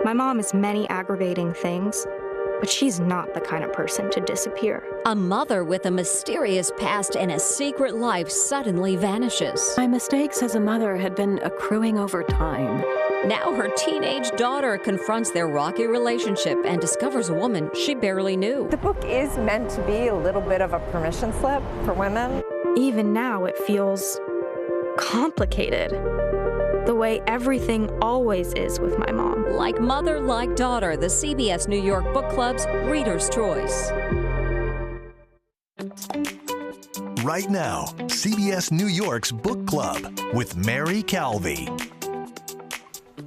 My mom is many aggravating things, but she's not the kind of person to disappear. A mother with a mysterious past and a secret life suddenly vanishes. My mistakes as a mother had been accruing over time. Now her teenage daughter confronts their rocky relationship and discovers a woman she barely knew. The book is meant to be a little bit of a permission slip for women. Even now, it feels complicated, the way everything always is with my mom. Like Mother, Like Daughter, the CBS New York Book Club's Reader's Choice. Right now, CBS New York's Book Club with Mary Calvi.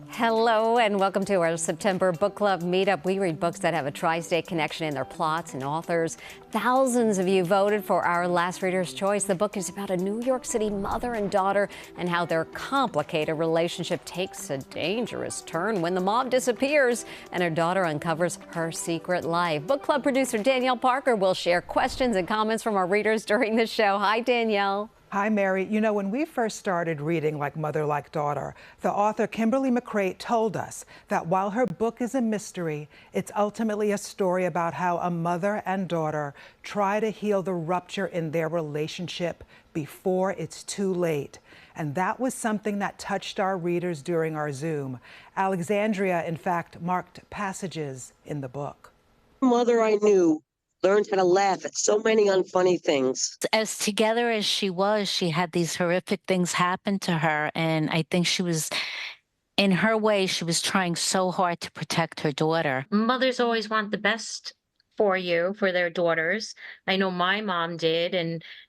Hello and welcome to our September Book Club meetup. We read books that have a tri-state connection in their plots and authors. Thousands of you voted for our last Reader's Choice. The book is about a New York City mother and daughter and how their complicated relationship takes a dangerous turn when the mom disappears and her daughter uncovers her secret life. Book Club producer Danielle Parker will share questions and comments from our readers during the show. Hi, Danielle. Hi, Mary. You know, when we first started reading Like Mother, Like Daughter, the author Kimberly McCreight told us that while her book is a mystery, it's ultimately a story about how a mother and daughter try to heal the rupture in their relationship before it's too late. And that was something that touched our readers during our Zoom. Alexandria, in fact, marked passages in the book. Mother I knew learned how to laugh at so many unfunny things. As together as she was, she had these horrific things happen to her. And I think she was, in her way, she was trying so hard to protect her daughter. Mothers always want the best for you, for their daughters. I know my mom did,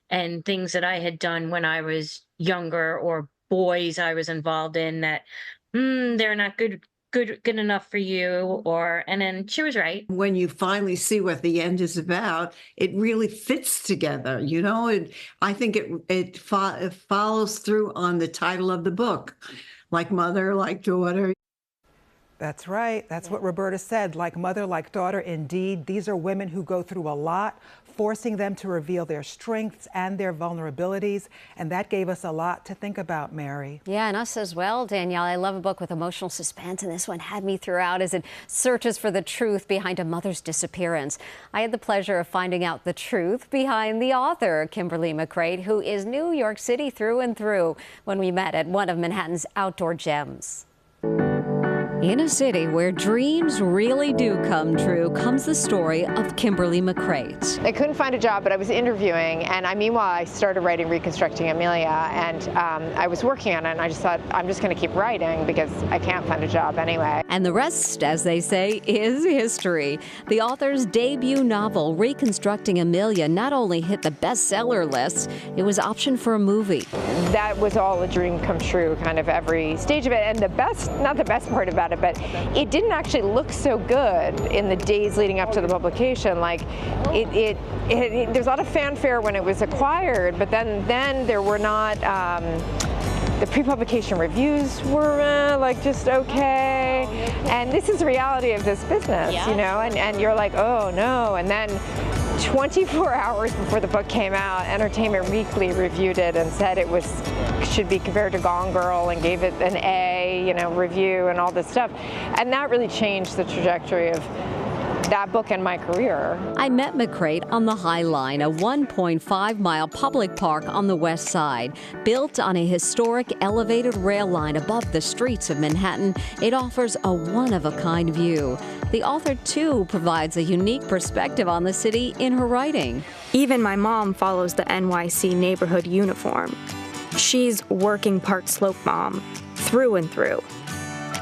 and things that I had done when I was younger, or boys I was involved in that, they're not good enough for you, and then she was right. When you finally see what the end is about, it really fits together, you know. I think it follows through on the title of the book, Like Mother, Like Daughter. That's right. That's what Roberta said. Like mother, like daughter, indeed. These are women who go through a lot, forcing them to reveal their strengths and their vulnerabilities. And that gave us a lot to think about, Mary. Yeah, and us as well, Danielle. I love a book with emotional suspense, and this one had me throughout as it searches for the truth behind a mother's disappearance. I had the pleasure of finding out the truth behind the author, Kimberly McCreight, who is New York City through and through, when we met at one of Manhattan's outdoor gems. In a city where dreams really do come true comes the story of Kimberly McCreight. I couldn't find a job, but I was interviewing, and meanwhile I started writing Reconstructing Amelia, and I was working on it, and I just thought, I'm just going to keep writing because I can't find a job anyway. And the rest, as they say, is history. The author's debut novel, Reconstructing Amelia, not only hit the bestseller list, it was optioned for a movie. That was all a dream come true, kind of every stage of it, and not the best part about it, but it didn't actually look so good in the days leading up to the publication. Like there's a lot of fanfare when it was acquired, but then there were not. The pre-publication reviews were like just okay, and this is the reality of this business, you know. And you're like, oh no, and then 24 hours before the book came out, Entertainment Weekly reviewed it and said it should be compared to Gone Girl and gave it an A, you know, review and all this stuff. And that really changed the trajectory of that book and my career. I met McCreight on the High Line, a 1.5-mile public park on the west side. Built on a historic elevated rail line above the streets of Manhattan, it offers a one-of-a-kind view. The author, too, provides a unique perspective on the city in her writing. Even my mom follows the NYC neighborhood uniform. She's working part slope mom, through and through.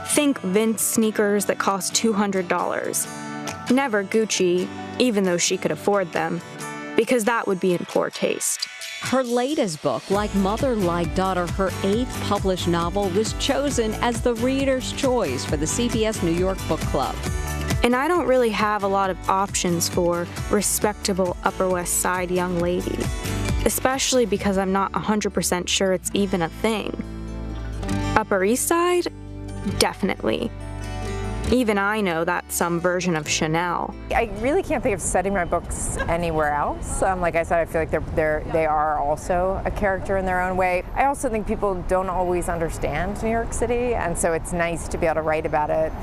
Think Vince sneakers that cost $200. Never Gucci, even though she could afford them, because that would be in poor taste. Her latest book, Like Mother, Like Daughter, her 8th published novel, was chosen as the Reader's Choice for the CBS New York Book Club. And I don't really have a lot of options for respectable Upper West Side young lady, especially because I'm not 100% sure it's even a thing. Upper East Side? Definitely. Even I know that's some version of Chanel. I really can't think of setting my books anywhere else. Like I said, I feel like they are also a character in their own way. I also think people don't always understand New York City, and so it's nice to be able to write about it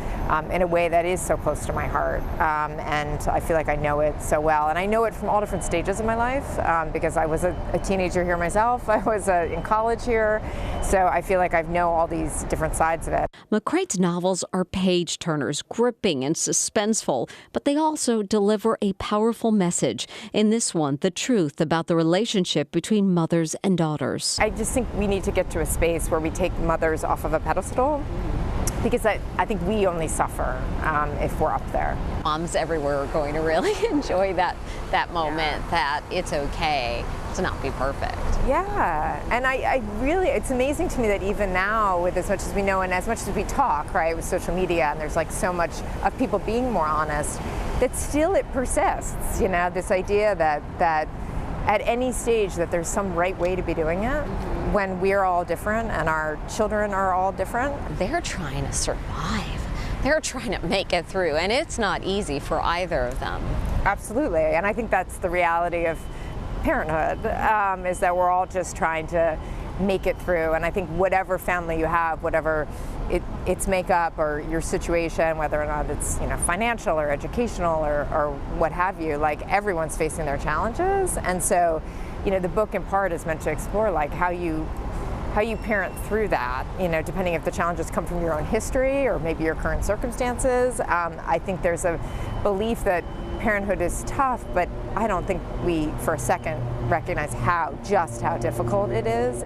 in a way that is so close to my heart. And I feel like I know it so well, and I know it from all different stages of my life because I was a teenager here myself. I was in college here, so I feel like I know all these different sides of it. McCreight's novels are page-turners, gripping and suspenseful, but they also deliver a powerful message. In this one, the truth about the relationship between mothers and daughters. I just think we need to get to a space where we take mothers off of a pedestal, because I think we only suffer if we're up there. Moms everywhere are going to really enjoy that moment, that it's okay to not be perfect. Yeah, and I really, it's amazing to me that even now, with as much as we know and as much as we talk, right, with social media, and there's like so much of people being more honest, that still it persists, you know, this idea that at any stage that there's some right way to be doing it, when we're all different and our children are all different. They're trying to survive. They're trying to make it through, and it's not easy for either of them. Absolutely, and I think that's the reality of parenthood, is that we're all just trying to make it through. And I think whatever family you have, whatever its makeup or your situation, whether or not it's, you know, financial or educational or what have you, like everyone's facing their challenges. And so, you know, the book in part is meant to explore like how you parent through that, you know, depending if the challenges come from your own history or maybe your current circumstances. I think there's a belief that parenthood is tough, but I don't think we for a second recognize just how difficult it is.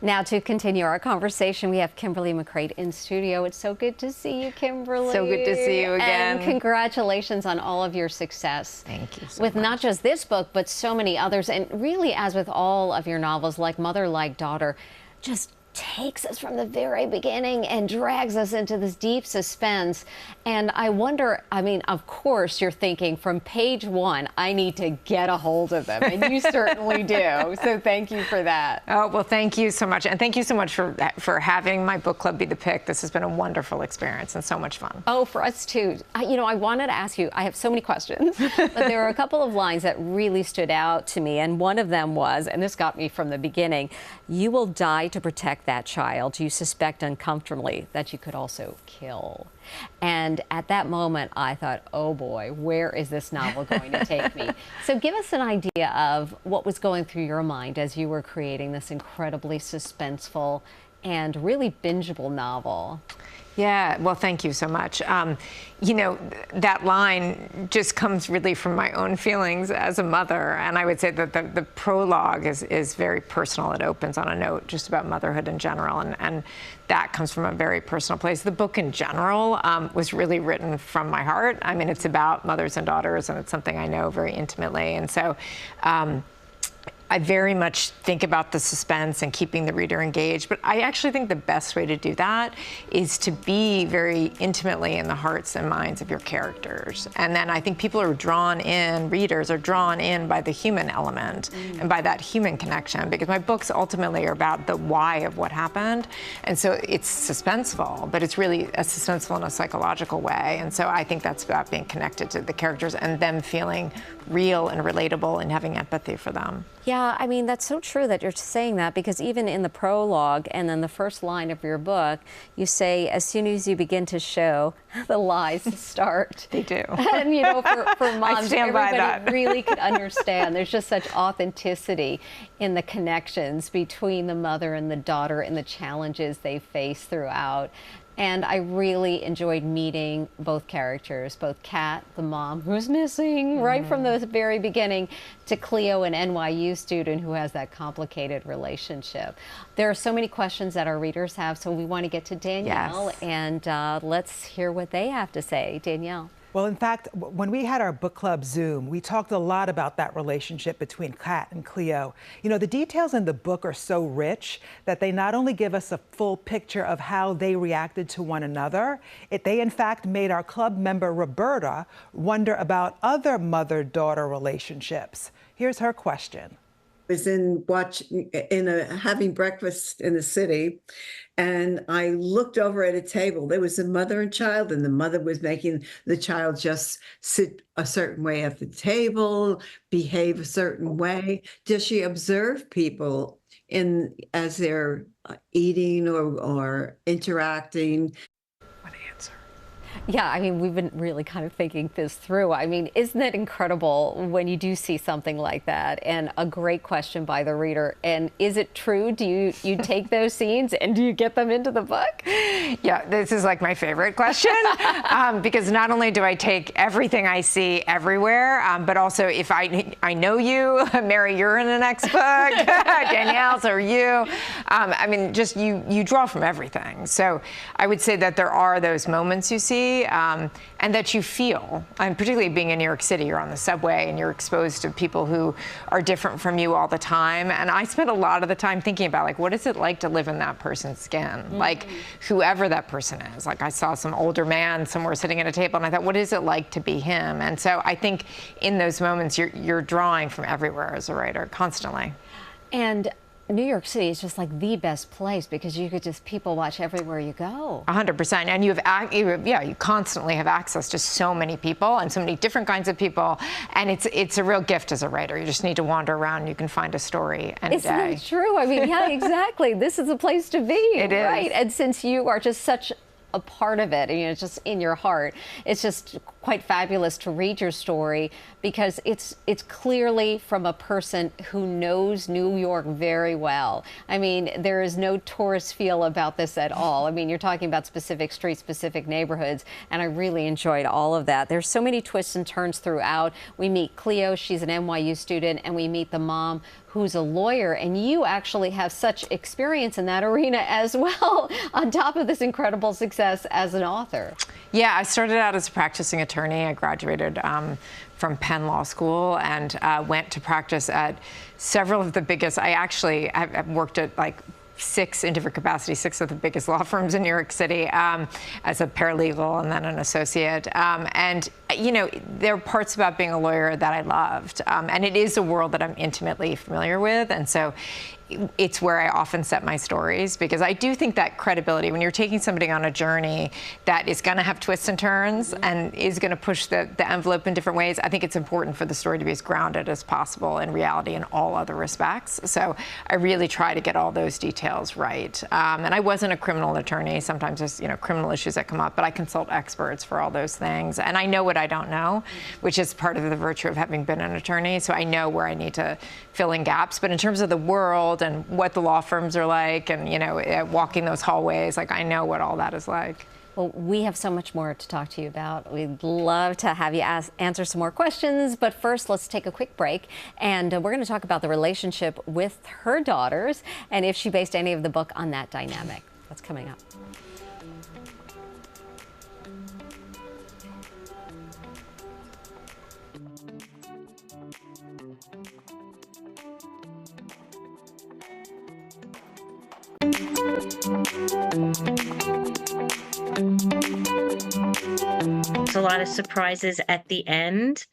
Now to continue our conversation, we have Kimberly McCreight in studio. It's so good to see you, Kimberly. So good to see you again. And congratulations on all of your success. Thank you so with much. Not just this book, but so many others. And really, as with all of your novels, like Mother Like Daughter, just takes us from the very beginning and drags us into this deep suspense. And I wonder, I mean, of course you're thinking from page one, I need to get a hold of them. And you certainly do. So thank you for that. Oh, well, thank you so much. And thank you so much for having my book club be the pick. This has been a wonderful experience and so much fun. Oh, for us too. You know, I wanted to ask you, I have so many questions, but there were a couple of lines that really stood out to me. And one of them was, and this got me from the beginning, you will die to protect that child you suspect uncomfortably that you could also kill. And at that moment, I thought, oh boy, where is this novel going to take me? So give us an idea of what was going through your mind as you were creating this incredibly suspenseful and really bingeable novel. Yeah, well, thank you so much. You know, that line just comes really from my own feelings as a mother. And I would say that the prologue is very personal. It opens on a note just about motherhood in general. And that comes from a very personal place. The book in general was really written from my heart. I mean, it's about mothers and daughters, and it's something I know very intimately. And so I very much think about the suspense and keeping the reader engaged, but I actually think the best way to do that is to be very intimately in the hearts and minds of your characters. And then I think people are drawn in, readers are drawn in by the human element and by that human connection, because my books ultimately are about the why of what happened. And so it's suspenseful, but it's really suspenseful in a psychological way. And so I think that's about being connected to the characters and them feeling real and relatable and having empathy for them. Yeah, I mean, that's so true that you're saying that, because even in the prologue and then the first line of your book, you say, as soon as you begin to show, the lies start. They do. And, you know, for moms, I stand by everybody that. really could understand. There's just such authenticity in the connections between the mother and the daughter and the challenges they face throughout. And I really enjoyed meeting both characters, both Kat, the mom who's missing right from the very beginning, to Cleo, an NYU student who has that complicated relationship. There are so many questions that our readers have, so we want to get to Danielle, and let's hear what they have to say. Danielle. Well, in fact, when we had our book club Zoom, we talked a lot about that relationship between Kat and Cleo. You know, the details in the book are so rich that they not only give us a full picture of how they reacted to one another, they in fact made our club member Roberta wonder about other mother-daughter relationships. Here's her question. Was having breakfast in the city, and I looked over at a table. There was a mother and child, and the mother was making the child just sit a certain way at the table, behave a certain way. Does she observe people as they're eating or interacting? Yeah, I mean, we've been really kind of thinking this through. I mean, isn't it incredible when you do see something like that? And a great question by the reader. And is it true? Do you take those scenes and do you get them into the book? Yeah, this is like my favorite question because not only do I take everything I see everywhere, but also if I know you, Mary, you're in the next book, Danielle, so are you. I mean, just you draw from everything. So I would say that there are those moments you see. And that you feel, and particularly being in New York City, you're on the subway and you're exposed to people who are different from you all the time. And I spent a lot of the time thinking about, like, what is it like to live in that person's skin? Like, whoever that person is. Like, I saw some older man somewhere sitting at a table and I thought, what is it like to be him? And so I think in those moments, you're drawing from everywhere as a writer, constantly. And New York City is just like the best place because you could just people watch everywhere you go. 100%. And you constantly have access to so many people and so many different kinds of people. And it's a real gift as a writer. You just need to wander around and you can find a story any day. Isn't it true? I mean, yeah, exactly. This is a place to be. It is. Right. And since you are just such a part of it, and it's just in your heart, it's just quite fabulous to read your story because it's clearly from a person who knows New York very well. I mean, there is no tourist feel about this at all. I mean, you're talking about specific streets, specific neighborhoods, and I really enjoyed all of that. There's so many twists and turns throughout. We meet Cleo, she's an NYU student, and we meet the mom who's a lawyer, and you actually have such experience in that arena as well, on top of this incredible success as an author. Yeah, I started out as a practicing attorney. I graduated from Penn Law School and went to practice at several of the biggest. I've worked at like 6 in different capacities, 6 of the biggest law firms in New York City as a paralegal and then an associate. And, you know, there are parts about being a lawyer that I loved. And it is a world that I'm intimately familiar with. And so it's where I often set my stories because I do think that credibility, when you're taking somebody on a journey that is going to have twists and turns and is going to push the envelope in different ways, I think it's important for the story to be as grounded as possible in reality in all other respects. So I really try to get all those details right. And I wasn't a criminal attorney. Sometimes there's, you know, criminal issues that come up, but I consult experts for all those things. And I know what I don't know, which is part of the virtue of having been an attorney. So I know where I need to fill in gaps. But in terms of the world and what the law firms are like and, you know, walking those hallways, like I know what all that is like. Well, we have so much more to talk to you about. We'd love to have you answer some more questions. But first, let's take a quick break. And we're going to talk about the relationship with her daughters and if she based any of the book on that dynamic. That's coming up. There's a lot of surprises at the end.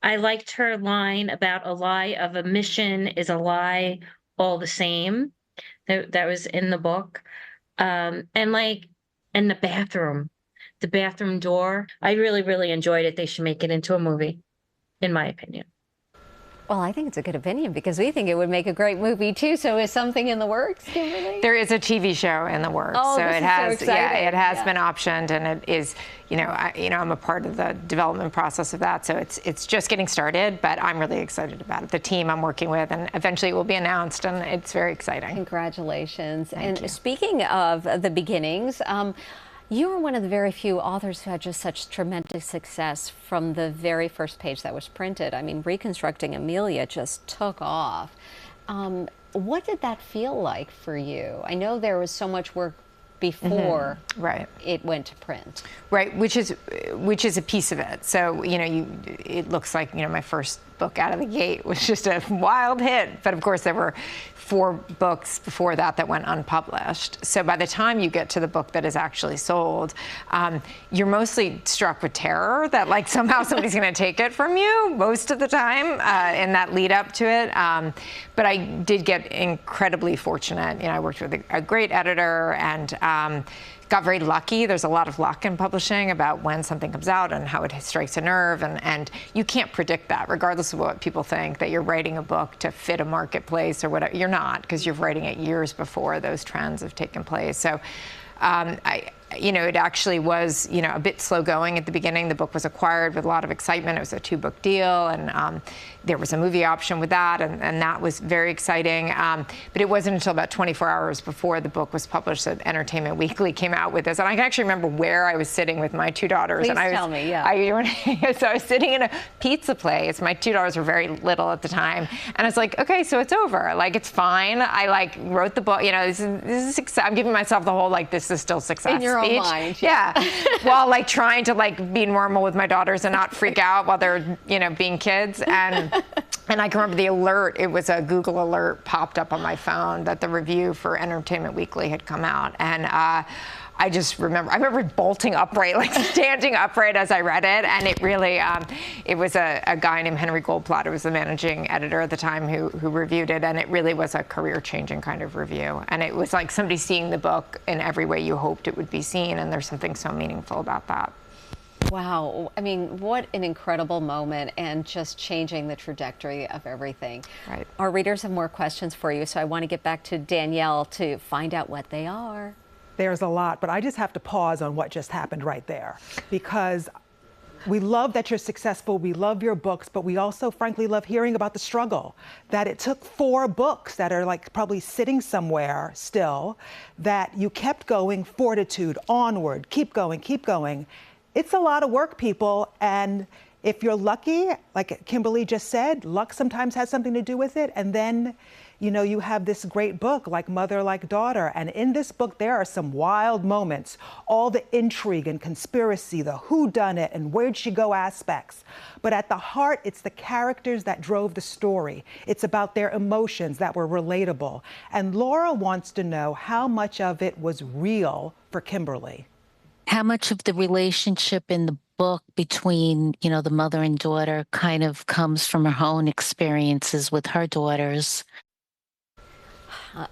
I liked her line about a lie of omission is a lie all the same. That was in the book. And the bathroom door. I really, really enjoyed it. They should make it into a movie, in my opinion. Well, I think it's a good opinion because we think it would make a great movie too. So is something in the works, Kimberly? There is a TV show in the works. Oh, so this it is has, so exciting. yeah, it has been optioned, and it is, I'm a part of the development process of that. So it's just getting started, but I'm really excited about it. The team I'm working with, and eventually it will be announced, and it's very exciting. Congratulations. Thank you. Speaking of the beginnings, you were one of the very few authors who had just such tremendous success from the very first page that was printed. I mean, Reconstructing Amelia just took off. What did that feel like for you? I know there was so much work before right. it went to print. Right, which is a piece of it. So, it looks like, my first book out of the gate was just a wild hit. But of course, there were 4 books before that went unpublished. So by the time you get to the book that is actually sold, you're mostly struck with terror that like somehow somebody's going to take it from you most of the time in that lead up to it. But I did get incredibly fortunate. I worked with a great editor and got very lucky. There's a lot of luck in publishing about when something comes out and how it strikes a nerve. And you can't predict that, regardless of what people think, that you're writing a book to fit a marketplace or whatever. You're not, because you're writing it years before those trends have taken place. So it actually was, a bit slow going at the beginning. The book was acquired with a lot of excitement. It was a 2-book deal, and there was a movie option with that, and that was very exciting. But it wasn't until about 24 hours before the book was published that Entertainment Weekly came out with this. And I can actually remember where I was sitting with my 2 daughters. Please tell me, yeah. So I was sitting in a pizza place. My 2 daughters were very little at the time. And I was like, okay, so it's over. Like, it's fine. I wrote the book. This is success. I'm giving myself the whole, this is still success in your speech. Own mind. Yeah. While trying to be normal with my daughters and not freak out while they're, being kids. And I can remember the alert, it was a Google alert popped up on my phone that the review for Entertainment Weekly had come out. And I just remember bolting upright, standing upright as I read it. And it really, it was a guy named Henry Goldblatt, who was the managing editor at the time, who reviewed it. And it really was a career-changing kind of review. And it was like somebody seeing the book in every way you hoped it would be seen. And there's something so meaningful about that. Wow. I mean, what an incredible moment, and just changing the trajectory of everything. Right. Our readers have more questions for you, so I want to get back to Danielle to find out what they are. There's a lot, but I just have to pause on what just happened right there, because we love that you're successful, we love your books, but we also frankly love hearing about the struggle, that it took 4 books that are probably sitting somewhere still, that you kept going, fortitude, onward, keep going, keep going. It's a lot of work, people, and if you're lucky, like Kimberly just said, luck sometimes has something to do with it, and then you have this great book like Mother Like Daughter, and in this book there are some wild moments, all the intrigue and conspiracy, the whodunit and where'd she go aspects. But at the heart, it's the characters that drove the story. It's about their emotions that were relatable. And Laura wants to know how much of it was real for Kimberly. How much of the relationship in the book between, the mother and daughter kind of comes from her own experiences with her daughters?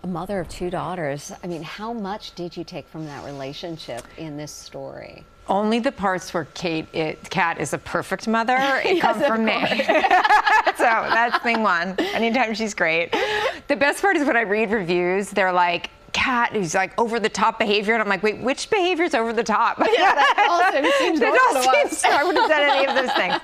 A mother of 2 daughters. I mean, how much did you take from that relationship in this story? Only the parts where Kat is a perfect mother, it comes from me. So that's thing one. Anytime she's great. The best part is when I read reviews, they're like, Kat is over the top behavior, and I'm like, wait, which behavior is over the top? Yeah, that also seems normal to us. I wouldn't have said any of those things.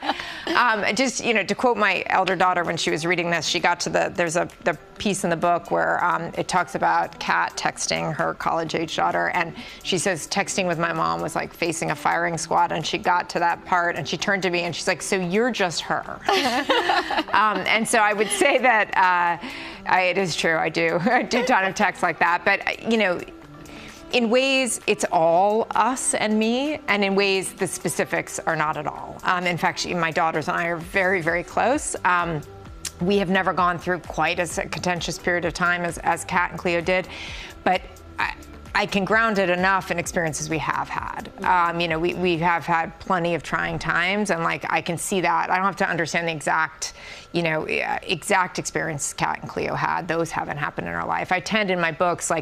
Just to quote my elder daughter when she was reading this, she got to there's the piece in the book where it talks about Kat texting her college-age daughter, and she says texting with my mom was like facing a firing squad, and she got to that part, and she turned to me and she's like, so you're just her. And so I would say that it is true. I do a ton of texts like that, but in ways it's all us and me, and in ways the specifics are not at all. In fact, my daughters and I are very, very close. We have never gone through quite as a contentious period of time as Kat and Cleo did, but I can ground it enough in experiences we have had. We have had plenty of trying times, and I can see that. I don't have to understand the exact experience Kat and Cleo had. Those haven't happened in our life. I tend in my books,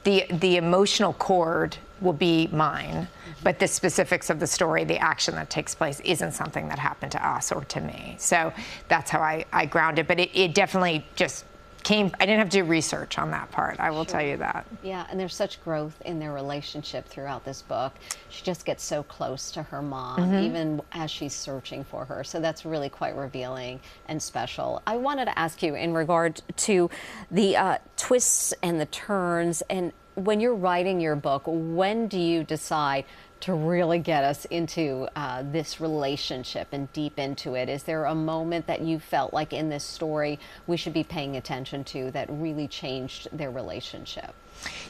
the emotional chord will be mine, but the specifics of the story, the action that takes place, isn't something that happened to us or to me. So that's how I ground it, but it definitely just I didn't have to do research on that part, I will tell you that. Yeah, and there's such growth in their relationship throughout this book. She just gets so close to her mom, even as she's searching for her. So that's really quite revealing and special. I wanted to ask you in regard to the twists and the turns, and when you're writing your book, when do you decide to really get us into this relationship and deep into it, is there a moment that you felt like in this story we should be paying attention to that really changed their relationship?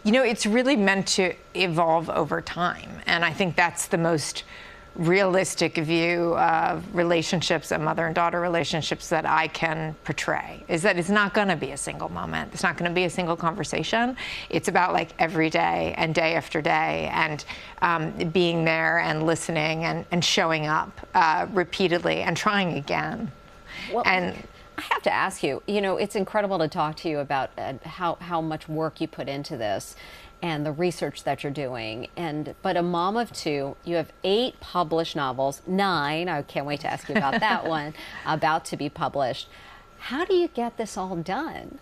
You know, it's really meant to evolve over time, and I think that's the most realistic view of relationships, and mother and daughter relationships, that I can portray, is that it's not going to be a single moment. It's not going to be a single conversation. It's about like every day and day after day, and being there and listening and showing up repeatedly and trying again. Well, and I have to ask you, you know, it's incredible to talk to you about how much work you put into this and the research that you're doing. But a mom of two, you have 8 published novels, 9, I can't wait to ask you about that one, about to be published. How do you get this all done?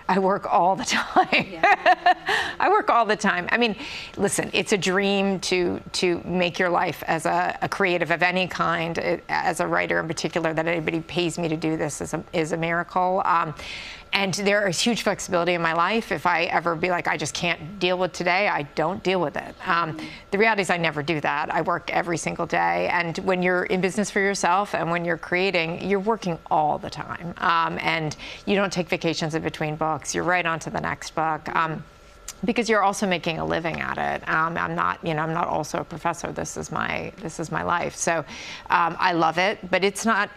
I work all the time. Yeah. I work all the time. I mean, listen, it's a dream to make your life as a creative of any kind, as a writer in particular, that anybody pays me to do this is a miracle. And there is huge flexibility in my life. If I ever be like, I just can't deal with today, I don't deal with it. The reality is I never do that. I work every single day. And when you're in business for yourself and when you're creating, you're working all the time. And you don't take vacations in between books. You're right on to the next book. Because you're also making a living at it. I'm not also a professor. This is my life. So I love it, but it's not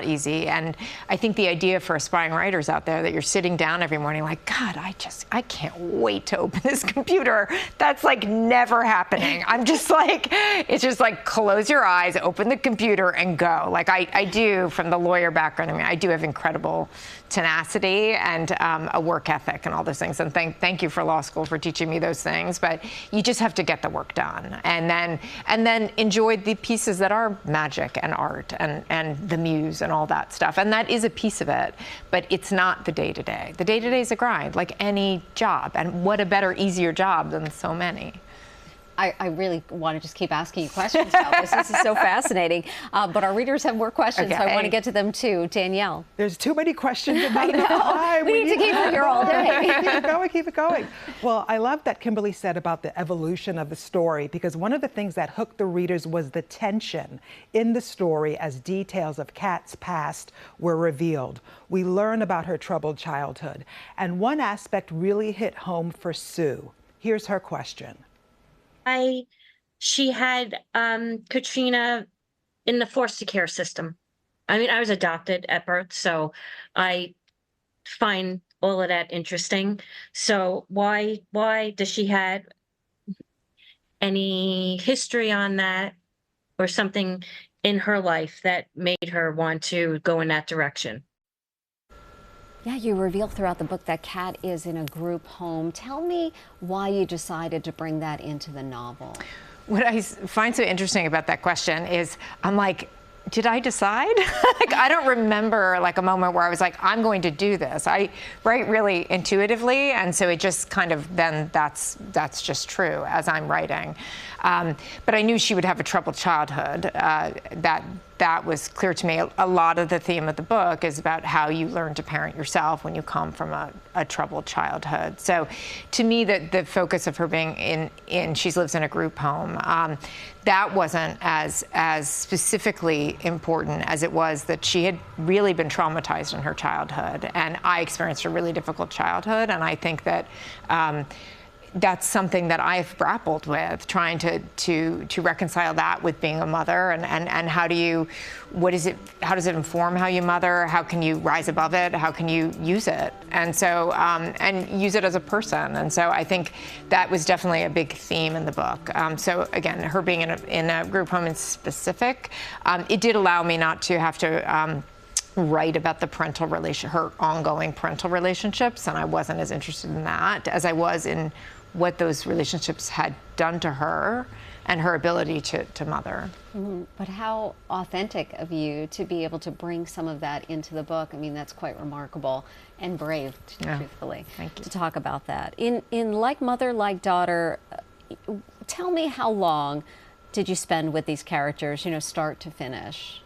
easy. And I think the idea for aspiring writers out there that you're sitting down every morning like, God, I can't wait to open this computer. That's like never happening. I'm just like, it's just like close your eyes, open the computer, and go. Like I do, from the lawyer background. I mean, I do have incredible tenacity and a work ethic and all those things. And thank you for law school for teaching me those things. But you just have to get the work done, and then enjoy the pieces that are magic and art and the muse and all that stuff. And that is a piece of it, but it's not the day-to-day. The day-to-day is a grind, like any job. And what a better, easier job than so many. I really want to just keep asking you questions about this. This is so fascinating. But our readers have more questions, so I want to get to them too. Danielle. There's too many questions about the time. We need to keep it here all day. Keep it going. Well, I love that Kimberly said about the evolution of the story, because one of the things that hooked the readers was the tension in the story as details of Kat's past were revealed. We learn about her troubled childhood. And one aspect really hit home for Sue. Here's her question. She had Katrina in the foster care system. I mean, I was adopted at birth, so I find all of that interesting. So why does she have any history on that, or something in her life that made her want to go in that direction? Yeah, you reveal throughout the book that Kat is in a group home. Tell me why you decided to bring that into the novel. What I find so interesting about that question is, I'm like, did I decide? Like, I don't remember like a moment where I was like, I'm going to do this. I write really intuitively, and so it just kind of, then that's just true as I'm writing. But I knew she would have a troubled childhood. That was clear to me. A lot of the theme of the book is about how you learn to parent yourself when you come from a troubled childhood. So to me, the focus of her being she lives in a group home, that wasn't as specifically important as it was that she had really been traumatized in her childhood. And I experienced a really difficult childhood, and I think that that's something that I've grappled with, trying to reconcile that with being a mother, and how does it inform how you mother? How can you rise above it? How can you use it? And so, and use it as a person. And so I think that was definitely a big theme in the book. So again, her being in a group home in specific, it did allow me not to have to write about her ongoing parental relationships, and I wasn't as interested in that as I was in what those relationships had done to her and her ability to mother. Mm-hmm. But how authentic of you to be able to bring some of that into the book. I mean, that's quite remarkable and brave, truthfully, to talk about that. In Like Mother, Like Daughter, tell me, how long did you spend with these characters, start to finish?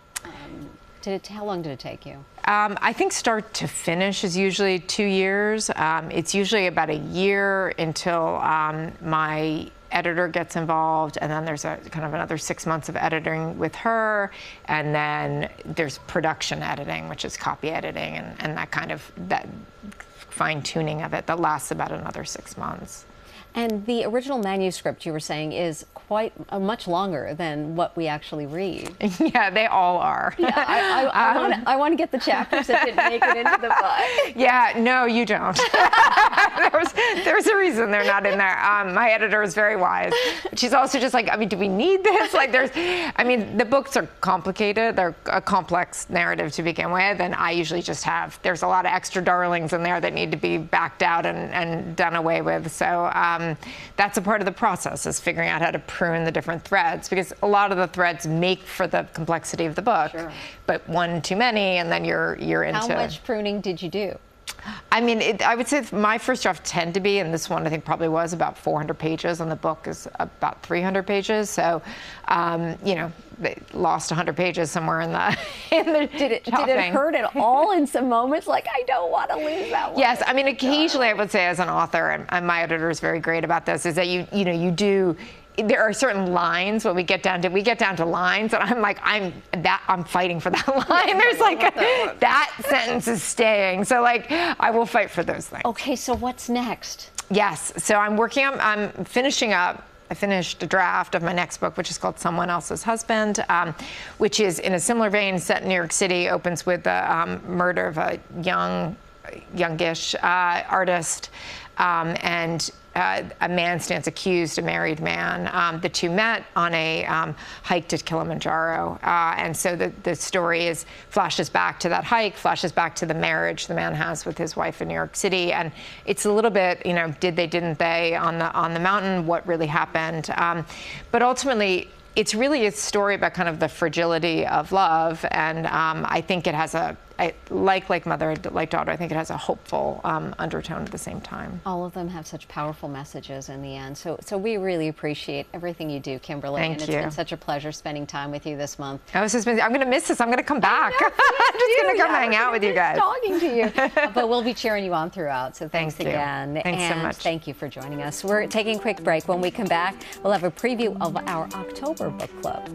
How long did it take you? I think start to finish is usually 2 years. It's usually about a year until my editor gets involved, and then there's a kind of another 6 months of editing with her, and then there's production editing, which is copy editing, and that kind of that fine tuning of it that lasts about another 6 months. And the original manuscript, you were saying, is quite much longer than what we actually read. Yeah, they all are. Yeah, I want to get the chapters that didn't make it into the book. Yeah, no, you don't. there's a reason they're not in there. My editor is very wise. She's also just like, I mean, do we need this? Like, the books are complicated. They're a complex narrative to begin with, and I usually just there's a lot of extra darlings in there that need to be backed out and done away with. So that's a part of the process, is figuring out how to prune the different threads, because a lot of the threads make for the complexity of the book, sure. But one too many, and then you're into. How much pruning did you do? I mean, I would say my first draft tend to be, and this one I think probably was about 400 pages, and the book is about 300 pages. So, they lost 100 pages somewhere in the Did it hurt at all in some moments? Like, I don't want to lose that one. Yes, I mean, occasionally I would say as an author, and my editor is very great about this, is that you do. There are certain lines when we get down to lines, and I'm like, I'm fighting for that line. There's like that sentence is staying. So like, I will fight for those things. Okay, so what's next? Yes, so I'm finishing up. I finished a draft of my next book, which is called Someone Else's Husband, which is in a similar vein, set in New York City, opens with the murder of a youngish artist, and a man stands accused, a married man. The two met on a hike to Kilimanjaro. And so the story flashes back to that hike, flashes back to the marriage the man has with his wife in New York City. And it's a little bit, did they, didn't they on the mountain, what really happened. But ultimately, it's really a story about kind of the fragility of love. And I think it has like mother, like daughter, I think it has a hopeful undertone at the same time. All of them have such powerful messages in the end. So we really appreciate everything you do, Kimberly. Thank you. It's been such a pleasure spending time with you this month. I'm going to miss this. I'm going to come back. I'm just going to come hang out with you guys. Talking to you. But we'll be cheering you on throughout. So thanks again. Thanks so much. Thank you for joining us. We're taking a quick break. When we come back, we'll have a preview of our October book club.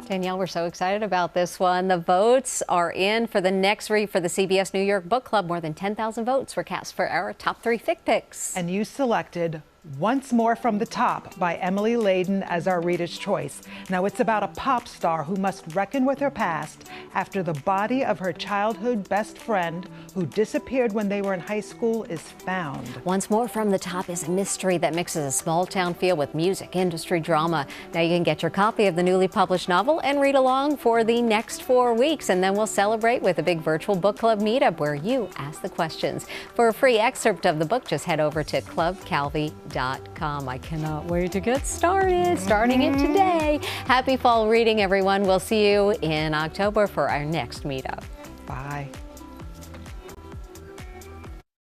Danielle, we're so excited about this one. The votes are in for the next read for the CBS New York Book Club. More than 10,000 votes were cast for our top 3 fic picks. And you selected Once More from the Top by Emily Layden as our reader's choice. Now, it's about a pop star who must reckon with her past after the body of her childhood best friend, who disappeared when they were in high school, is found. Once More from the Top is a mystery that mixes a small town feel with music, industry drama. Now you can get your copy of the newly published novel and read along for the next 4 weeks. And then we'll celebrate with a big virtual book club meetup where you ask the questions. For a free excerpt of the book, just head over to clubcalvi.com. I cannot wait to get started. Starting it today. Happy fall reading, everyone. We'll see you in October for our next meetup. Bye.